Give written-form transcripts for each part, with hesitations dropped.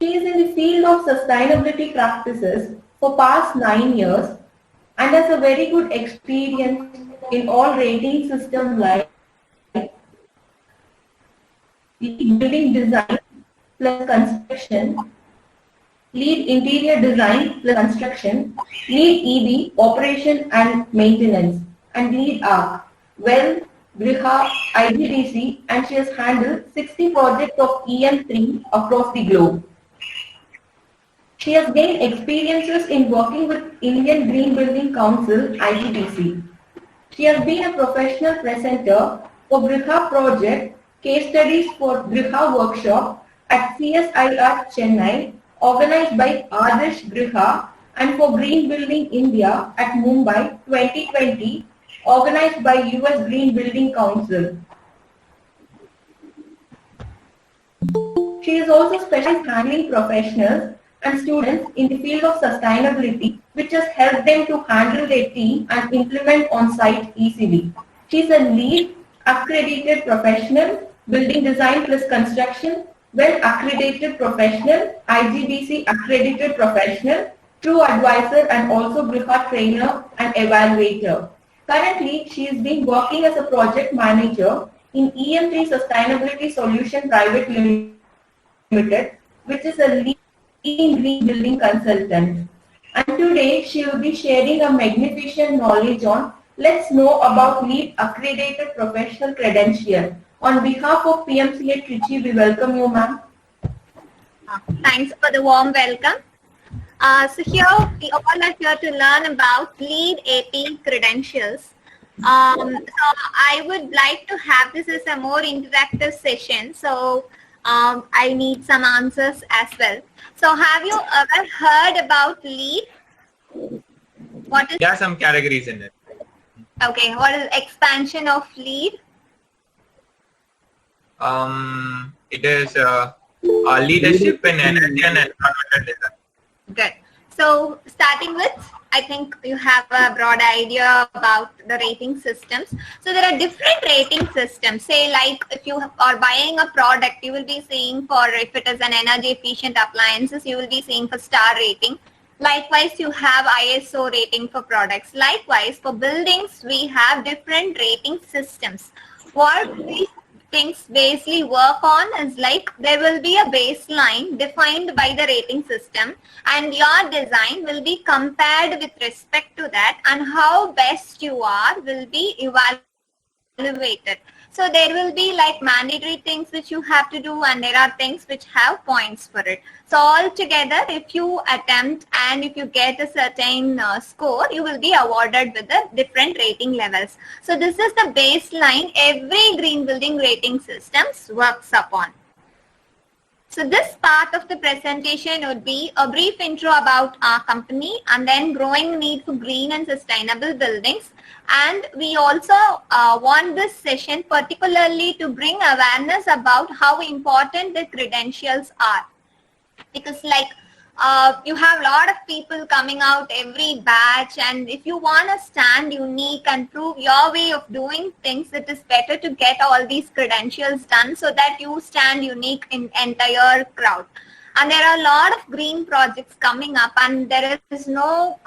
She is in the field of sustainability practices for past 9 years and has a very good experience in all rating systems like lead building design plus construction, lead interior design plus construction, lead EB operation and maintenance, and lead ARC, well, Griha, IGDC, and she has handled 60 projects of EM3 across the globe. She has gained experiences in working with Indian Green Building Council (IGBC). She has been a professional presenter for Griha Project, case studies for Griha Workshop at CSIR Chennai, organized by Adarsh Griha, and for Green Building India at Mumbai 2020, organized by US Green Building Council. She is also specialized in handling professionals and students in the field of sustainability, which has helped them to handle their team and implement on-site easily. She is a lead accredited professional, building design plus construction, well accredited professional, IGBC accredited professional, true advisor and also Griha trainer and evaluator. Currently, she is being working as a project manager in EM3 Sustainability Solution Private Limited, which is a leading green building consultant. And today she will be sharing a magnificent knowledge on let's know about LEED accredited professional credential. On behalf of PMCA Trichy, we welcome you, ma'am. Thanks for the warm welcome. So here we all are here to learn about LEED AP credentials. So I would like to have this as a more interactive session. So I need some answers as well. So have you ever heard about LEED? What is? There are some categories in it. Okay, what is expansion of LEED? It is leadership in energy and environmental design. Good. So starting with, I think you have a broad idea about the rating systems. So there are different rating systems. Say like if you are buying a product, you will be seeing for if it is an energy efficient appliances, you will be seeing for star rating. Likewise, you have ISO rating for products. Likewise, for buildings, we have different rating systems. What these things basically work on is like there will be a baseline defined by the rating system and your design will be compared with respect to that, and how best you are will be evaluated. So there will be like mandatory things which you have to do and there are things which have points for it. So all together, if you attempt and if you get a certain score, you will be awarded with the different rating levels. So this is the baseline every green building rating systems works upon. So this part of the presentation would be a brief intro about our company and then growing need for green and sustainable buildings. And we also want this session particularly to bring awareness about how important the credentials are. Because like you have a lot of people coming out every batch, and if you want to stand unique and prove your way of doing things, it is better to get all these credentials done so that you stand unique in entire crowd. And there are a lot of green projects coming up and there is no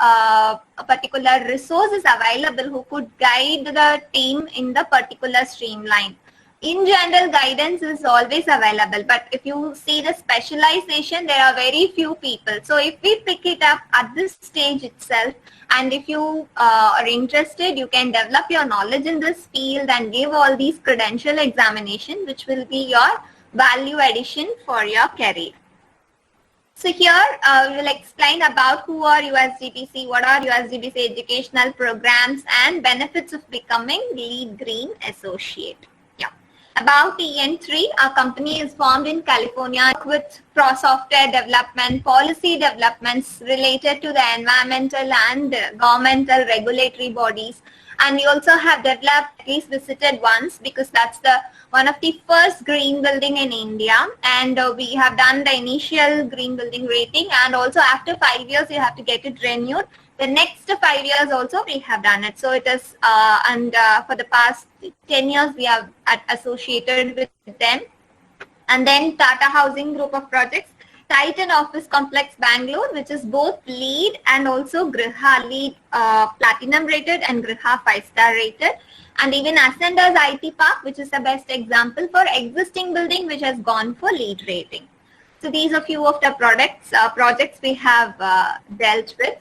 particular resources available who could guide the team in the particular streamline. In general, guidance is always available, but if you see the specialization, there are very few people. So if we pick it up at this stage itself, and if you are interested, you can develop your knowledge in this field and give all these credential examination, which will be your value addition for your career. So here we will explain about who are USGBC, what are USGBC educational programs and benefits of becoming LEED Green Associate. About EN3, our company is formed in California with software development, policy developments related to the environmental and governmental regulatory bodies. And we also have developed, at least visited once, because that's one of the first green building in India. And we have done the initial green building rating, and also after 5 years you have to get it renewed. The next 5 years also we have done it. So it is, for the past 10 years we have associated with them. And then Tata Housing Group of Projects. Titan Office Complex Bangalore, which is both LEED and also Griha LEED Platinum rated and Griha 5-star rated. And even Ascenda's IT Park, which is the best example for existing building which has gone for LEED rating. So these are few of the projects we have dealt with.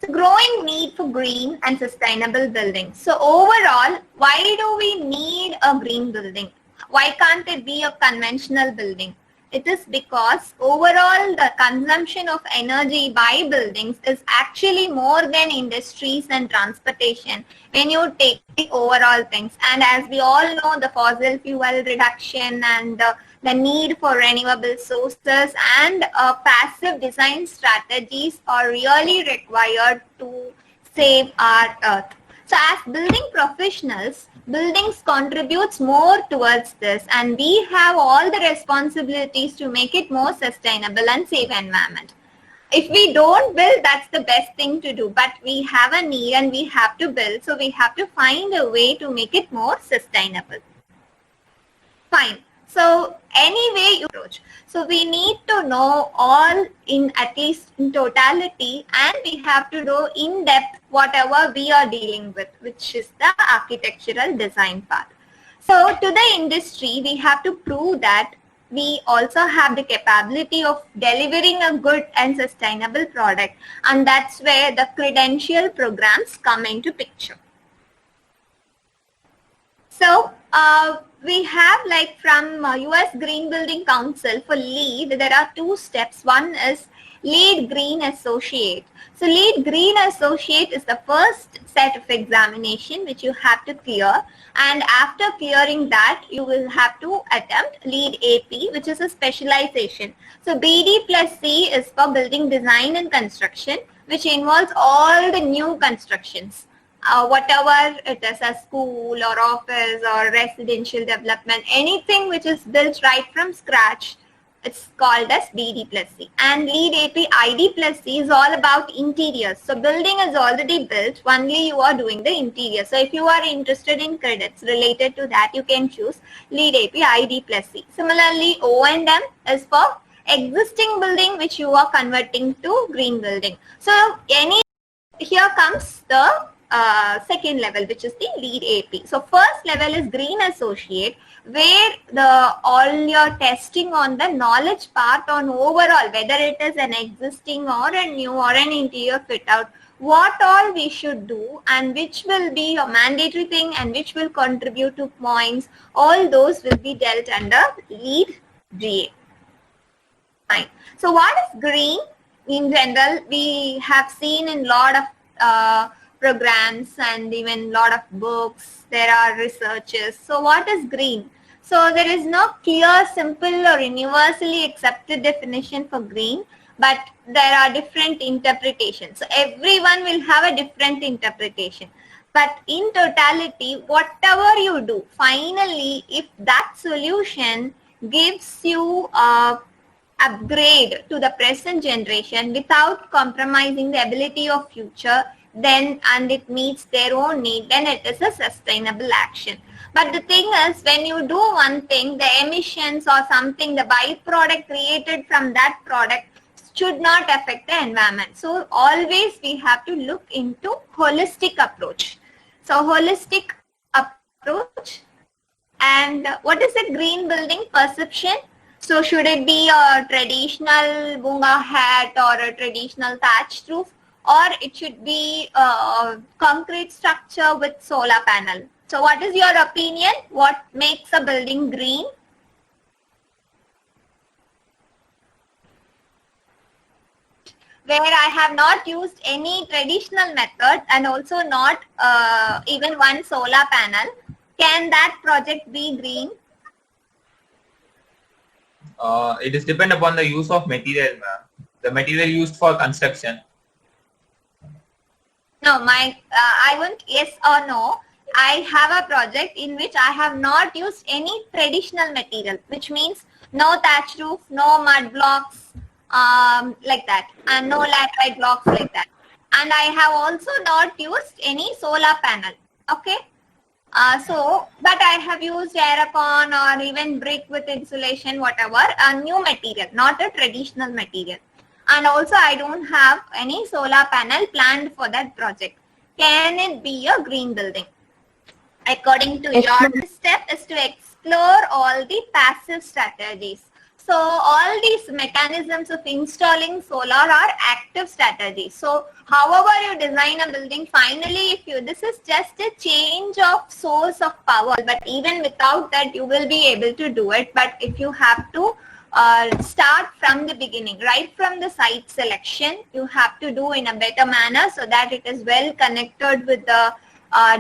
So growing need for green and sustainable buildings. So overall, why do we need a green building? Why can't it be a conventional building? It is because overall the consumption of energy by buildings is actually more than industries and transportation when you take the overall things. And as we all know, the fossil fuel reduction and the need for renewable sources and passive design strategies are really required to save our earth. So as building professionals, buildings contributes more towards this, and we have all the responsibilities to make it more sustainable and safe environment. If we don't build, that's the best thing to do, but we have a need and we have to build, so we have to find a way to make it more sustainable. Fine. So anyway, you approach. So we need to know all in at least in totality, and we have to do in depth whatever we are dealing with, which is the architectural design part. So to the industry, we have to prove that we also have the capability of delivering a good and sustainable product, and that's where the credential programs come into picture. So we have, like, from US Green Building Council for LEED, there are 2 steps. One is LEED Green Associate. So LEED Green Associate is the first set of examination which you have to clear, and after clearing that you will have to attempt LEED AP, which is a specialization. So BD plus C is for building design and construction, which involves all the new constructions. Whatever it is, a school or office or residential development, anything which is built right from scratch, it's called as BD plus C. And LEED AP ID plus C is all about interiors. So building is already built, only you are doing the interior. So if you are interested in credits related to that, you can choose LEED AP ID plus C. Similarly, O&M is for existing building which you are converting to green building. So here comes the second level, which is the LEED AP. So first level is Green Associate, where all your testing on the knowledge part on overall, whether it is an existing or a new or an interior fit out, what all we should do and which will be a mandatory thing and which will contribute to points, all those will be dealt under LEED GA. Fine. So what is green? In general, we have seen in lot of programs and even lot of books, there are researches. So what is green? So there is no clear, simple or universally accepted definition for green, but there are different interpretations. So everyone will have a different interpretation. But in totality, whatever you do, finally, if that solution gives you a upgrade to the present generation without compromising the ability of future, then and it meets their own need, then it is a sustainable action. But the thing is, when you do one thing, the emissions or something, the byproduct created from that product should not affect the environment. So always we have to look into holistic approach. So holistic approach. And what is a green building perception? So should it be a traditional bunga hat or a traditional thatched roof, or it should be a concrete structure with solar panel? So what is your opinion? What makes a building green? Where I have not used any traditional method and also not even one solar panel, can that project be green? It is depend upon the use of material, ma'am. The material used for construction. No, I want yes or no. I have a project in which I have not used any traditional material, which means no thatch roof, no mud blocks, like that, and no laterite blocks like that. And I have also not used any solar panel. Okay. But I have used Aerocon or even brick with insulation, whatever, a new material, not a traditional material. And also I don't have any solar panel planned for that project. Can it be a green building? According to your step is to explore all the passive strategies. So all these mechanisms of installing solar are active strategies. So however you design a building, finally this is just a change of source of power, but even without that you will be able to do it. But if you have to start from the beginning, right from the site selection, you have to do in a better manner so that it is well connected with the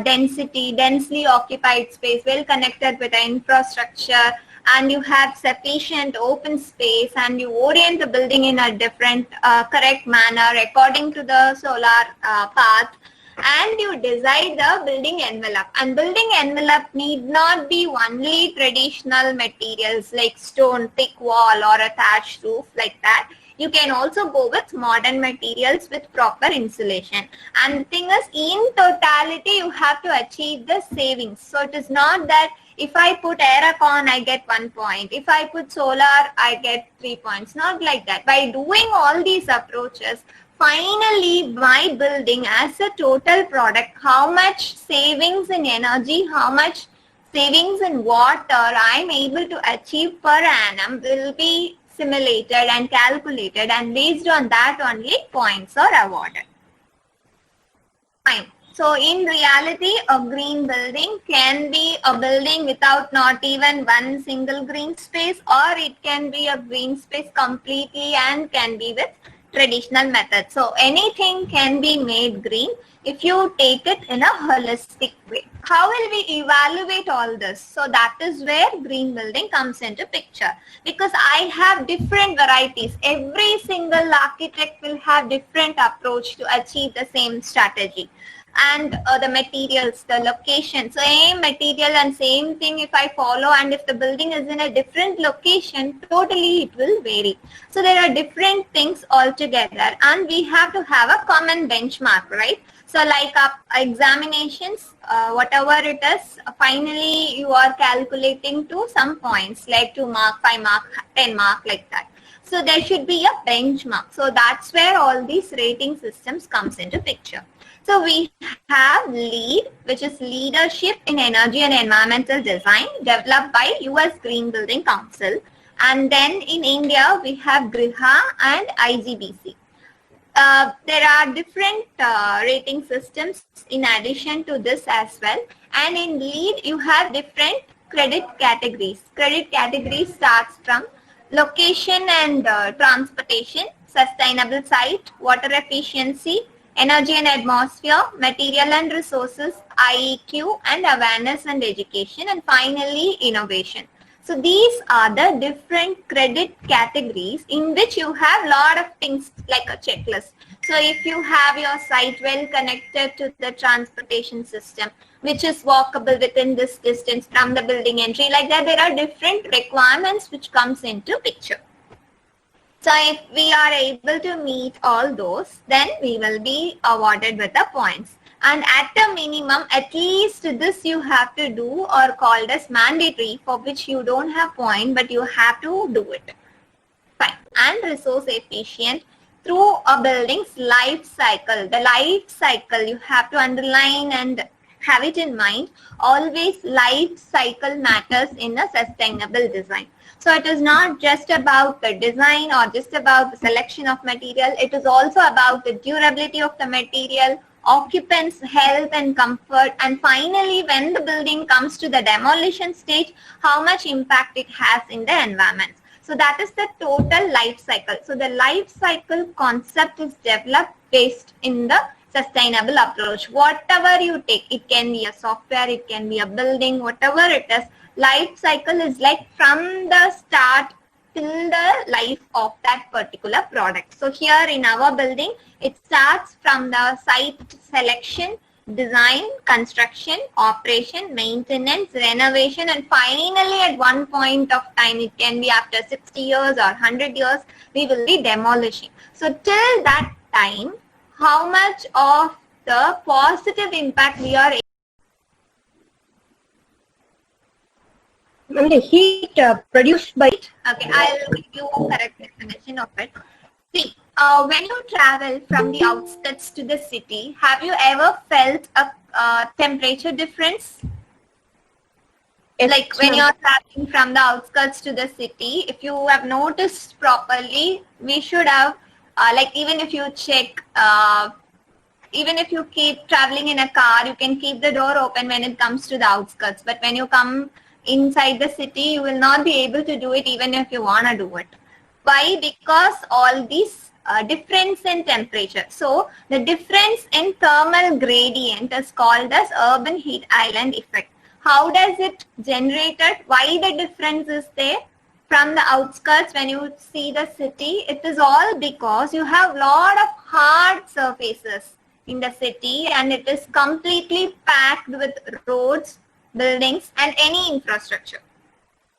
densely occupied space, well connected with the infrastructure, and you have sufficient open space, and you orient the building in a different correct manner according to the solar path, and you decide the building envelope. And building envelope need not be only traditional materials like stone, thick wall or a thatched roof like that. You can also go with modern materials with proper insulation. And the thing is, in totality, you have to achieve the savings. So it is not that if I put Aerocon, I get 1 point. If I put solar, I get 3 points. Not like that. By doing all these approaches, finally, my building as a total product, how much savings in energy, how much savings in water I am able to achieve per annum will be simulated and calculated, and based on that only points are awarded. Fine. So in reality, a green building can be a building without not even one single green space, or it can be a green space completely and can be with traditional methods. So anything can be made green if you take it in a holistic way. How will we evaluate all this? So that is where green building comes into picture, because I have different varieties. Every single architect will have different approach to achieve the same strategy. And the materials, the location, same material and same thing if I follow, and if the building is in a different location, totally it will vary. So there are different things altogether, and we have to have a common benchmark, right? So like examinations, whatever it is, finally you are calculating to some points, like 2 mark, 5 mark, 10 mark, like that. So there should be a benchmark. So that's where all these rating systems comes into picture. So we have LEED, which is Leadership in Energy and Environmental Design, developed by US Green Building Council. And then in India, we have GRIHA and IGBC. There are different rating systems in addition to this as well. And in LEED, you have different credit categories. Credit category starts from location and transportation, sustainable site, water efficiency, energy and atmosphere, material and resources, IEQ, and awareness and education, and finally innovation. So these are the different credit categories in which you have lot of things like a checklist. So if you have your site well connected to the transportation system, which is walkable within this distance from the building entry, like that, there are different requirements which comes into picture. So if we are able to meet all those, then we will be awarded with the points. And at a minimum, at least this you have to do, or called as mandatory, for which you don't have point, but you have to do it. Fine. And resource efficient through a building's life cycle. The life cycle you have to underline and have it in mind. Always life cycle matters in a sustainable design. So it is not just about the design or just about the selection of material. It is also about the durability of the material, occupants' health and comfort, and finally when the building comes to the demolition stage, how much impact it has in the environment. So that is the total life cycle. So the life cycle concept is developed based in the sustainable approach. Whatever you take, it can be a software, it can be a building, whatever it is, life cycle is like from the start till the life of that particular product. So here in our building, it starts from the site selection, design, construction, operation, maintenance, renovation, and finally at one point of time, it can be after 60 years or 100 years, we will be demolishing. So till that time, how much of the positive impact we are And the heat produced by it. Okay, I'll give you correct definition of it. See, when you travel from the outskirts to the city, have you ever felt a temperature difference? Yes, Like when ma'am. you're traveling from the outskirts to the city, if you have noticed properly, we should have, like even if you check, even if you keep traveling in a car, you can keep the door open when it comes to the outskirts. But when you come inside the city, you will not be able to do it even if you want to do it. Why? Because all these difference in temperature. So the difference in thermal gradient is called as urban heat island effect. How does it generated? Why the difference is there? From the outskirts, when you see the city, it is all because you have lot of hard surfaces in the city and it is completely packed with roads, buildings and any infrastructure.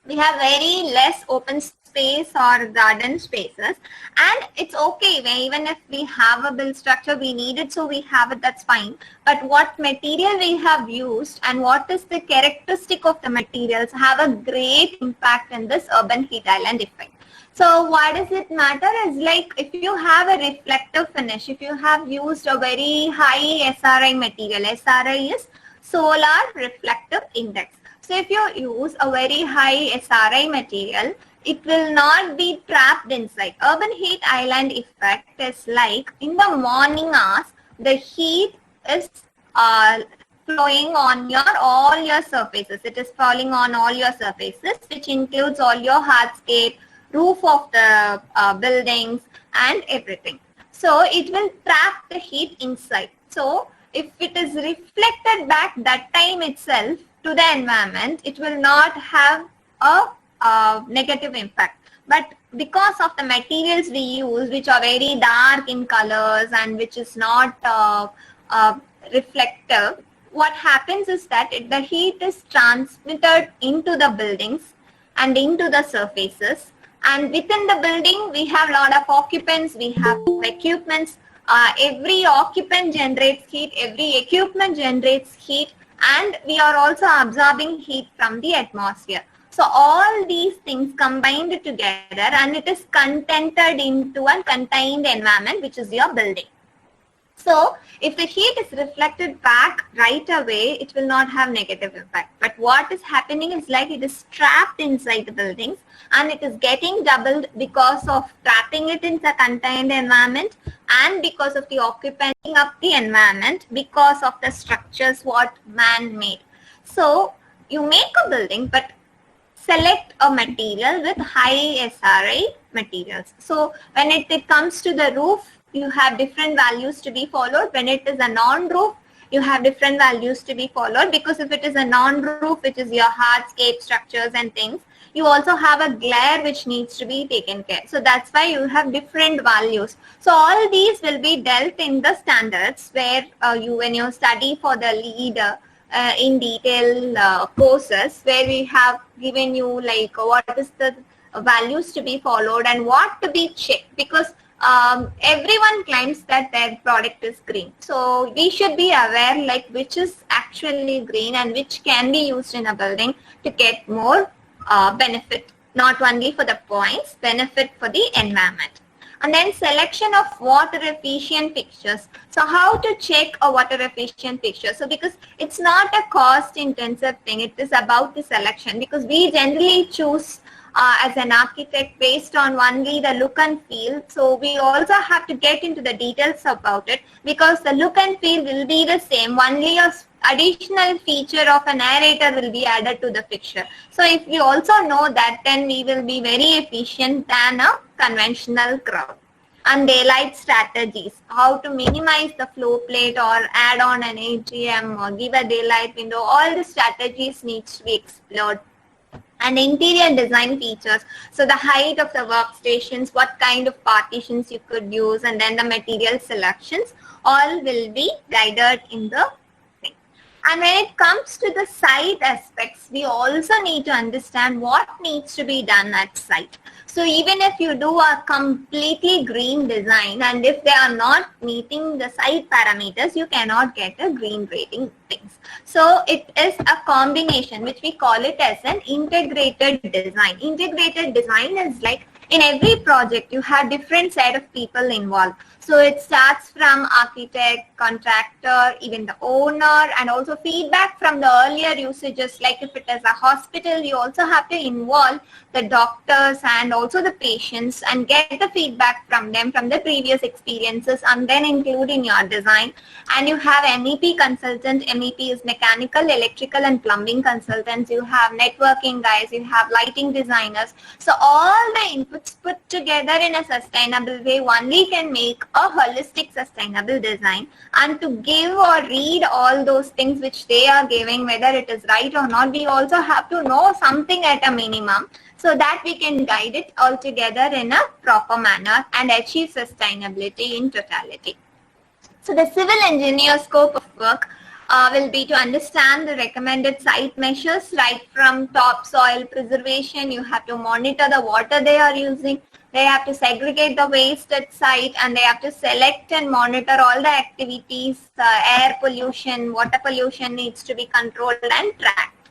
We have very less open space or garden spaces, and it's okay even if we have a build structure, we need it, so we have it, that's fine. But what material we have used and what is the characteristic of the materials have a great impact in this urban heat island effect. So why does it matter is like if you have a reflective finish, if you have used a very high SRI material, SRI is solar reflective index. So if you use a very high SRI material, it will not be trapped inside. Urban heat island effect is like in the morning hours, the heat is flowing on all your surfaces. It is falling on all your surfaces, which includes all your hardscape, roof of the buildings and everything. So it will trap the heat inside. So if it is reflected back that time itself to the environment, it will not have a negative impact. But because of the materials we use, which are very dark in colors and which is not reflective, what happens is that the heat is transmitted into the buildings and into the surfaces. And within the building, we have a lot of occupants, we have equipments. Every occupant generates heat, every equipment generates heat, and we are also absorbing heat from the atmosphere. So all these things combined together and it is contented into a contained environment, which is your building. So if the heat is reflected back right away, it will not have negative impact. But what is happening is like it is trapped inside the buildings and it is getting doubled because of trapping it in the contained environment and because of the occupying up the environment because of the structures what man made. So you make a building but select a material with high SRI materials. So when it comes to the roof, you have different values to be followed. When it is a non-roof, you have different values to be followed, because if it is a non-roof, which is your hardscape structures and things, you also have a glare which needs to be taken care. So that's why you have different values. So all these will be dealt in the standards where when you study for the leader in detail courses, where we have given you like what is the values to be followed and what to be checked, because everyone claims that their product is green. So we should be aware like which is actually green and which can be used in a building to get more benefit, not only for the points, benefit for the environment. And then selection of water efficient fixtures. So how to check a water efficient fixture? So because it's not a cost intensive thing, it is about the selection, because we generally choose as an architect based on only the look and feel. So we also have to get into the details about it, because the look and feel will be the same, only a additional feature of an aerator will be added to the fixture. So if we also know that, then we will be very efficient than a conventional crowd. And daylight strategies, how to minimize the flow plate or add on an AGM or give a daylight window, all the strategies needs to be explored. And interior design features, so the height of the workstations, what kind of partitions you could use, and then the material selections, all will be guided in the thing. And when it comes to the site aspects, we also need to understand what needs to be done at site. So even if you do a completely green design and if they are not meeting the site parameters, you cannot get a green rating things. So it is a combination which we call it as an integrated design. Integrated design is like in every project you have different set of people involved. So it starts from architect, contractor, even the owner, and also feedback from the earlier usages. Like if it is a hospital, you also have to involve the doctors and also the patients and get the feedback from them from the previous experiences and then include in your design. And you have MEP consultant. MEP is mechanical, electrical and plumbing consultants. You have networking guys, you have lighting designers. So all the inputs put together in a sustainable way only can make a holistic sustainable design. And to give or read all those things which they are giving, whether it is right or not, we also have to know something at a minimum so that we can guide it all together in a proper manner and achieve sustainability in totality. So the civil engineer scope of work will be to understand the recommended site measures right from topsoil preservation. You have to monitor the water they are using. They have to segregate the waste at site and they have to select and monitor all the activities, air pollution, water pollution needs to be controlled and tracked.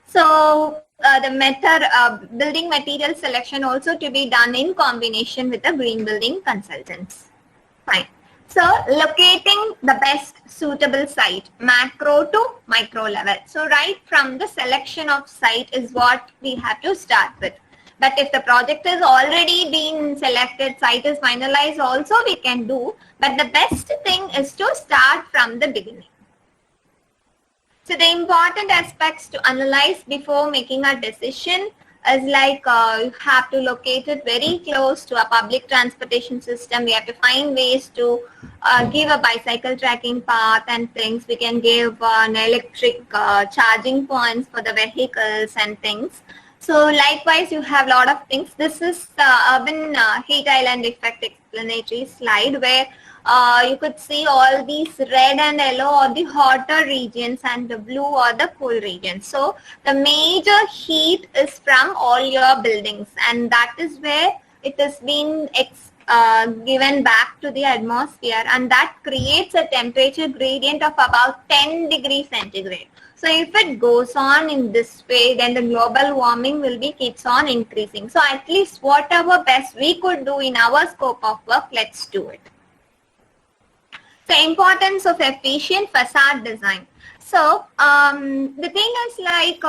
So the building material selection also to be done in combination with the green building consultants. Fine. So locating the best suitable site, macro to micro level. So right from the selection of site is what we have to start with. But if the project is already been selected, site is finalized also we can do. But the best thing is to start from the beginning. So the important aspects to analyze before making a decision is like you have to locate it very close to a public transportation system. We have to find ways to give a bicycle tracking path and things. We can give an electric charging points for the vehicles and things. So likewise, you have a lot of things. This is the urban heat island effect explanatory slide where you could see all these red and yellow are the hotter regions and the blue are the cool regions. So the major heat is from all your buildings and that is where it has been given back to the atmosphere and that creates a temperature gradient of about 10 degrees centigrade. So if it goes on in this way, then the global warming will be keeps on increasing. So at least whatever best we could do in our scope of work, let's do it. So importance of efficient facade design. So the thing is like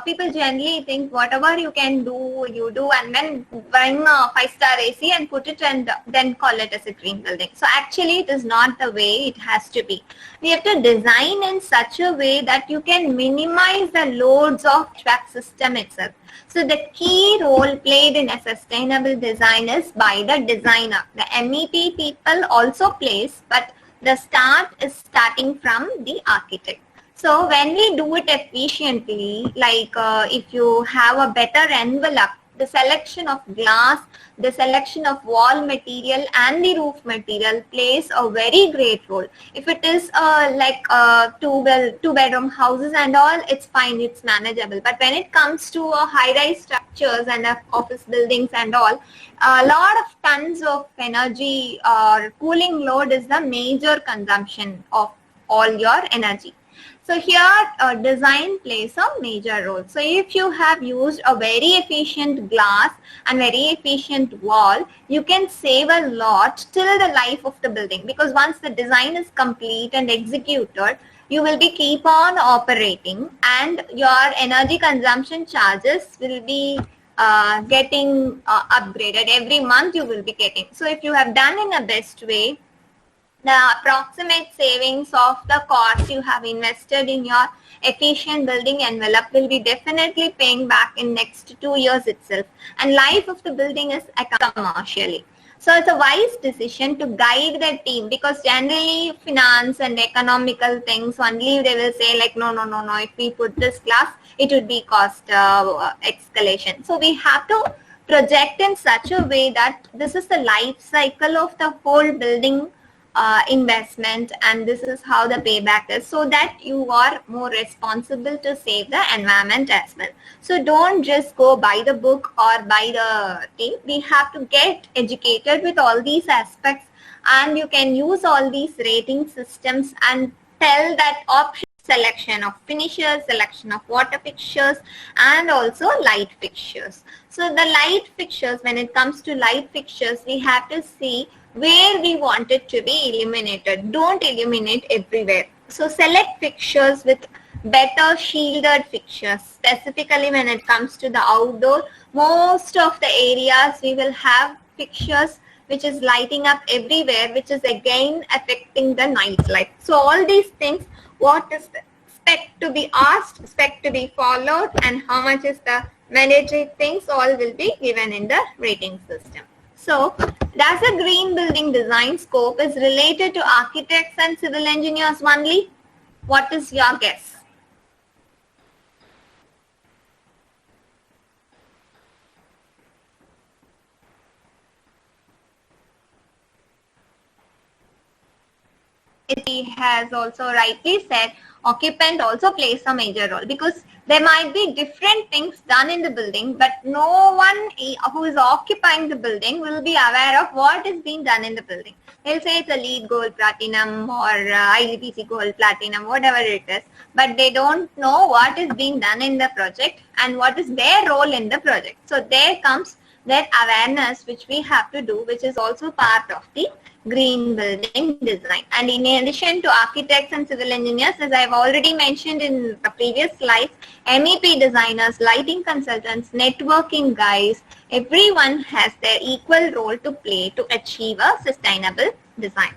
people generally think whatever you can do, you do and then bring a 5-star AC and put it and then call it as a green building. So actually it is not the way it has to be. We have to design in such a way that you can minimize the loads of track system itself. So the key role played in a sustainable design is by the designer. The MEP people also plays, but the start is starting from the architect. So when we do it efficiently, like if you have a better envelope, the selection of glass, the selection of wall material and the roof material plays a very great role. If it is like two-bedroom houses and all, it's fine, it's manageable. But when it comes to high-rise structures and office buildings and all, a lot of tons of energy or cooling load is the major consumption of all your energy. So here design plays a major role. So if you have used a very efficient glass and very efficient wall, you can save a lot till the life of the building, because once the design is complete and executed, you will be keep on operating and your energy consumption charges will be getting upgraded every month you will be getting. So if you have done in a best way, the approximate savings of the cost you have invested in your efficient building envelope will be definitely paying back in next 2 years itself. And life of the building is commercially. So it's a wise decision to guide the team, because generally finance and economical things only they will say like no, if we put this glass it would be cost escalation. So we have to project in such a way that this is the life cycle of the whole building investment, and this is how the payback is, so that you are more responsible to save the environment as well. So don't just go by the book or by the thing. We have to get educated with all these aspects, and you can use all these rating systems and tell that option selection of finishers, selection of water fixtures, and also light fixtures. So the light fixtures, when it comes to light fixtures, we have to see where we want it to be illuminated. Don't illuminate everywhere. So select fixtures with better shielded fixtures. Specifically when it comes to the outdoor, most of the areas we will have fixtures which is lighting up everywhere, which is again affecting the night light. So all these things, what is the spec to be asked, spec to be followed, and how much is the mandatory things, all will be given in the rating system. So, does a green building design scope is related to architects and civil engineers only? What is your guess? He has also rightly said occupant also plays a major role, because there might be different things done in the building, but no one who is occupying the building will be aware of what is being done in the building. They'll say it's a LEED Gold Platinum or IGBC Gold Platinum, whatever it is, but they don't know what is being done in the project and what is their role in the project. So there comes that awareness which we have to do, which is also part of the green building design. And in addition to architects and civil engineers, as I've already mentioned in the previous slides, MEP designers, lighting consultants, networking guys, everyone has their equal role to play to achieve a sustainable design.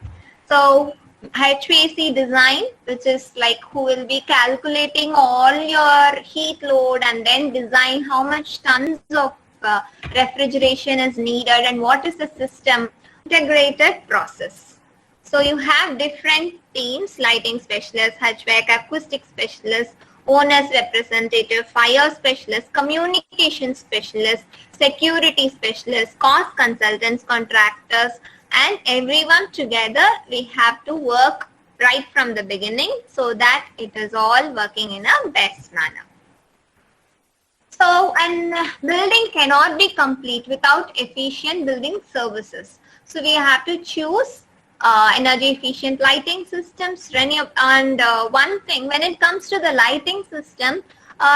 So HVAC design, which is like who will be calculating all your heat load and then design how much tons of refrigeration is needed and what is the system integrated process. So you have different teams: lighting specialists, HVAC, acoustic specialists, owners representative, fire specialists, communication specialists, security specialists, cost consultants, contractors, and everyone together we have to work right from the beginning so that it is all working in a best manner. So, and building cannot be complete without efficient building services. So we have to choose energy efficient lighting systems. And one thing, when it comes to the lighting system,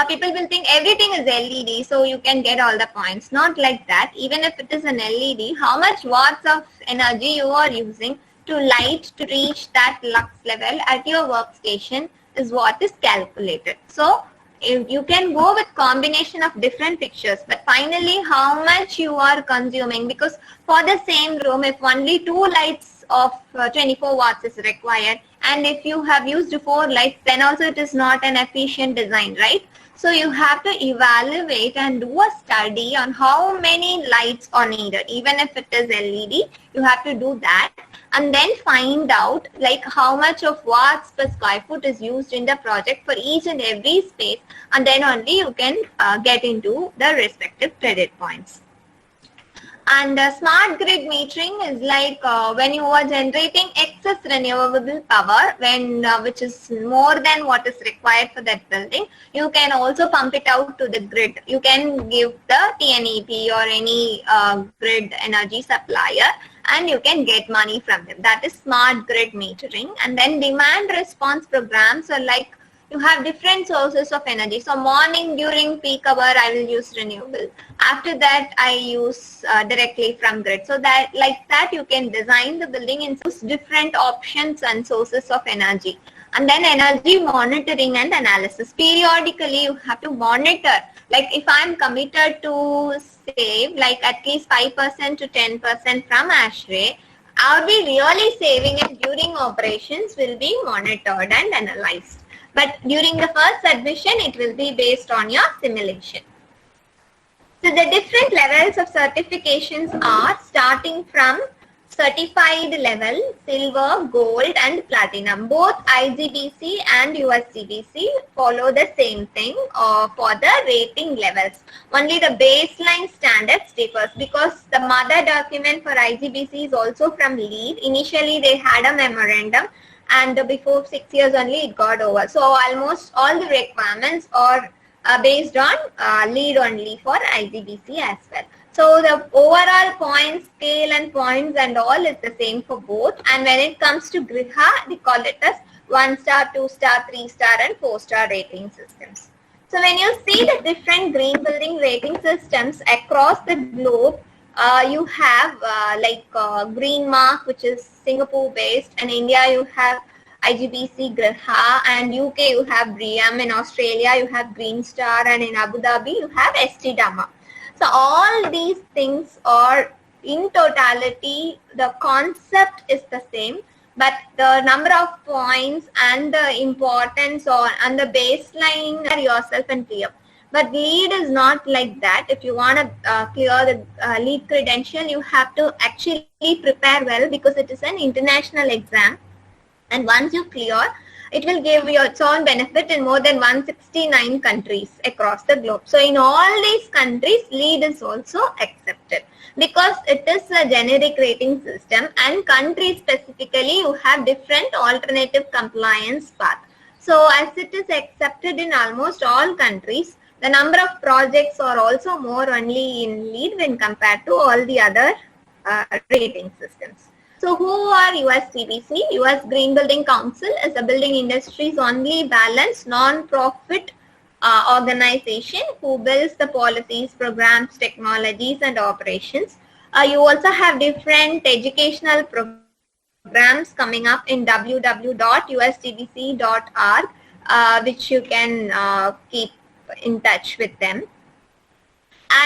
people will think everything is LED, so you can get all the points. Not like that. Even if it is an LED, how much watts of energy you are using to light to reach that lux level at your workstation is what is calculated. So you can go with combination of different fixtures, but finally how much you are consuming, because for the same room, if only 2 lights of 24 watts is required, and if you have used 4 lights, then also it is not an efficient design, right? So you have to evaluate and do a study on how many lights are needed. Even if it is LED, you have to do that, and then find out like how much of watts per square foot is used in the project for each and every space, and then only you can get into the respective credit points. And smart grid metering is like when you are generating excess renewable power, which is more than what is required for that building, you can also pump it out to the grid. You can give the TNEP or any grid energy supplier, and you can get money from them. That is smart grid metering. And then demand response programs are like you have different sources of energy. So morning during peak hour, I will use renewable. After that, I use directly from grid. So that like that, you can design the building in different options and sources of energy. And then energy monitoring and analysis. Periodically, you have to monitor. Like if I'm committed to save like at least 5% to 10% from ASHRAE, are we really saving it during operations will be monitored and analyzed. But during the first admission, it will be based on your simulation. So the different levels of certifications are starting from certified level, silver, gold and platinum. Both IGBC and USCBC follow the same thing for the rating levels. Only the baseline standards differs because the mother document for IGBC is also from LEED. Initially they had a memorandum and before 6 years only it got over. So almost all the requirements are based on LEED only for IGBC as well. So the overall point scale and points and all is the same for both. And when it comes to Griha, we call it as 1-star, 2-star, 3-star and 4-star rating systems. So when you see the different green building rating systems across the globe, you have Green Mark, which is Singapore based, and India you have IGBC Griha, and UK you have BREEAM, in Australia you have Green Star, and in Abu Dhabi you have ST Dama. So all these things are in totality, the concept is the same, but the number of points and the importance and the baseline are yourself and clear. But LEED is not like that. If you want to clear the LEED credential, you have to actually prepare well because it is an international exam. And once you clear, it will give you its own benefit in more than 169 countries across the globe. So in all these countries, LEED is also accepted because it is a generic rating system, and country specifically you have different alternative compliance path. So as it is accepted in almost all countries, the number of projects are also more only in LEED when compared to all the other rating systems. So who are USCBC? US Green Building Council is a building industry's only balanced non-profit organization who builds the policies, programs, technologies and operations. You also have different educational programs coming up in www.uscbc.org, which you can keep in touch with them.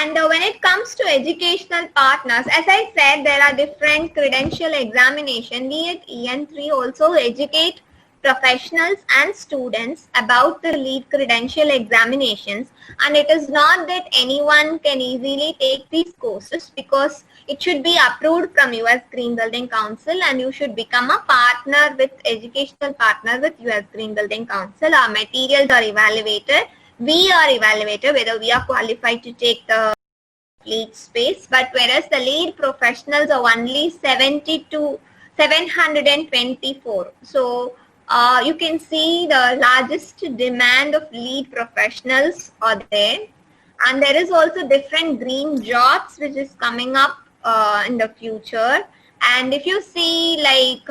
And when it comes to educational partners, as I said, there are different credential examination. We at EN3 also educate professionals and students about the LEED credential examinations. And it is not that anyone can easily take these courses because it should be approved from US Green Building Council, and you should become a partner with educational partner with US Green Building Council. Our materials are evaluated. We are evaluated whether we are qualified to take the LEED space, but whereas the LEED professionals are only 724. So you can see the largest demand of LEED professionals are there, and there is also different green jobs which is coming up in the future. And if you see like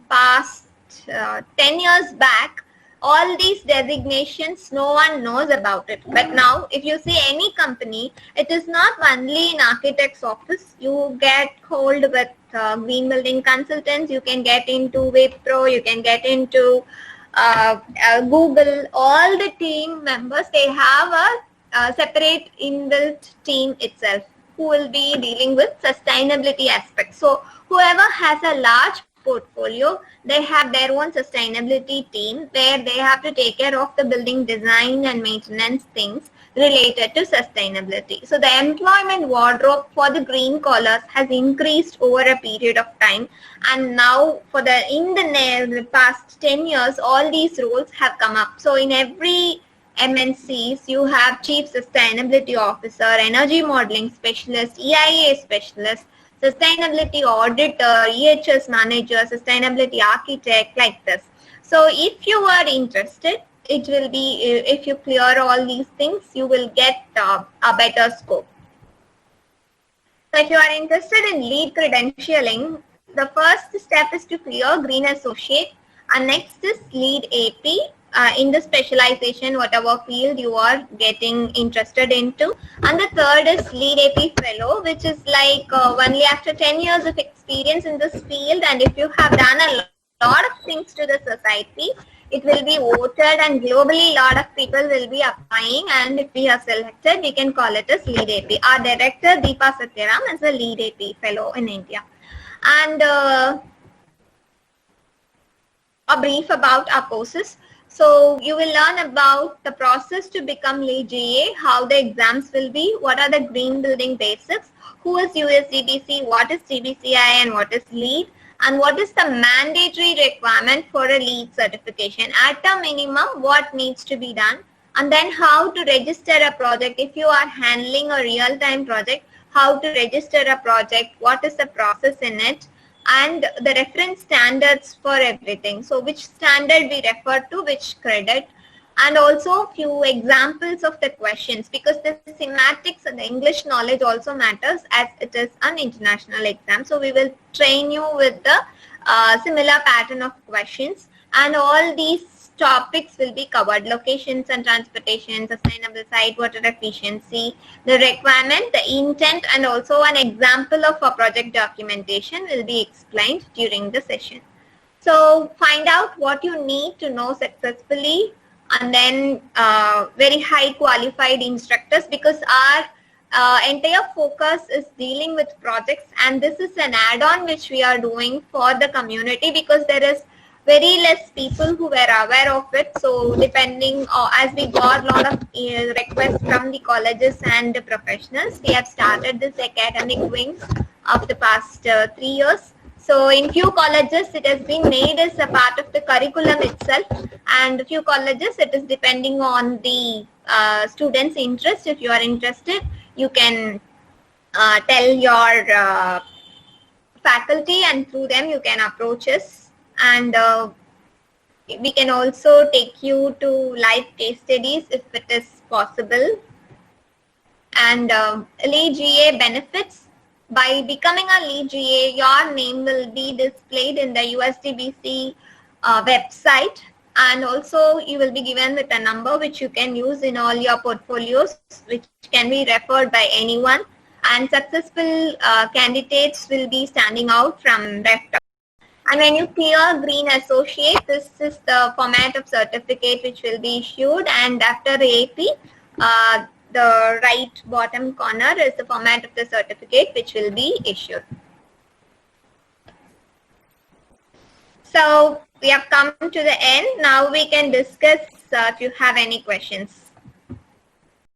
past 10 years back, all these designations, no one knows about it. But now, if you see any company, it is not only in architect's office. You get hold with green building consultants, you can get into Wipro, you can get into Google. All the team members, they have a separate inbuilt team itself who will be dealing with sustainability aspects. So whoever has a large portfolio, they have their own sustainability team where they have to take care of the building design and maintenance things related to sustainability. So the employment wardrobe for the green collars has increased over a period of time, and now for in the past 10 years all these roles have come up. So in every MNCs you have chief sustainability officer, energy modeling specialist, EIA specialist, sustainability auditor, EHS manager, sustainability architect, like this. So if you are interested, it will be, if you clear all these things, you will get a better scope. So if you are interested in LEED credentialing, the first step is to clear Green Associate, and next is LEED AP. In the specialization, whatever field you are getting interested into. And the third is LEED AP Fellow, which is like only after 10 years of experience in this field, and if you have done a lot of things to the society, it will be voted, and globally a lot of people will be applying, and if we are selected, we can call it as LEED AP. Our director, Deepa Satyaram, is a LEED AP Fellow in India. And a brief about our courses. So you will learn about the process to become lead GA, how the exams will be, what are the green building basics, who is USDBC, what is TBCI and what is lead, and what is the mandatory requirement for a lead certification. At a minimum, what needs to be done, and then how to register a project. If you are handling a real-time project, how to register a project, what is the process in it, and the reference standards for everything. So which standard we refer to, which credit, and also few examples of the questions, because the semantics and the English knowledge also matters as it is an international exam. So we will train you with the similar pattern of questions, and all these topics will be covered: locations and transportation, sustainable site, water efficiency, the requirement, the intent, and also an example of a project documentation will be explained during the session. So find out what you need to know successfully, and then very high qualified instructors, because our entire focus is dealing with projects, and this is an add-on which we are doing for the community, because there is very less people who were aware of it. So depending, as we got a lot of requests from the colleges and the professionals, we have started this academic wing of the past 3 years. So in few colleges it has been made as a part of the curriculum itself, and few colleges it is depending on the students' interest. If you are interested, you can tell your faculty, and through them you can approach us. And we can also take you to live case studies if it is possible. And lead GA benefits: by becoming a lead GA, your name will be displayed in the USDBC website, and also you will be given with a number which you can use in all your portfolios, which can be referred by anyone, and successful candidates will be standing out from left. And when you clear green associate, this is the format of certificate which will be issued, and after AP, the right bottom corner is the format of the certificate which will be issued. So we have come to the end. Now we can discuss if you have any questions.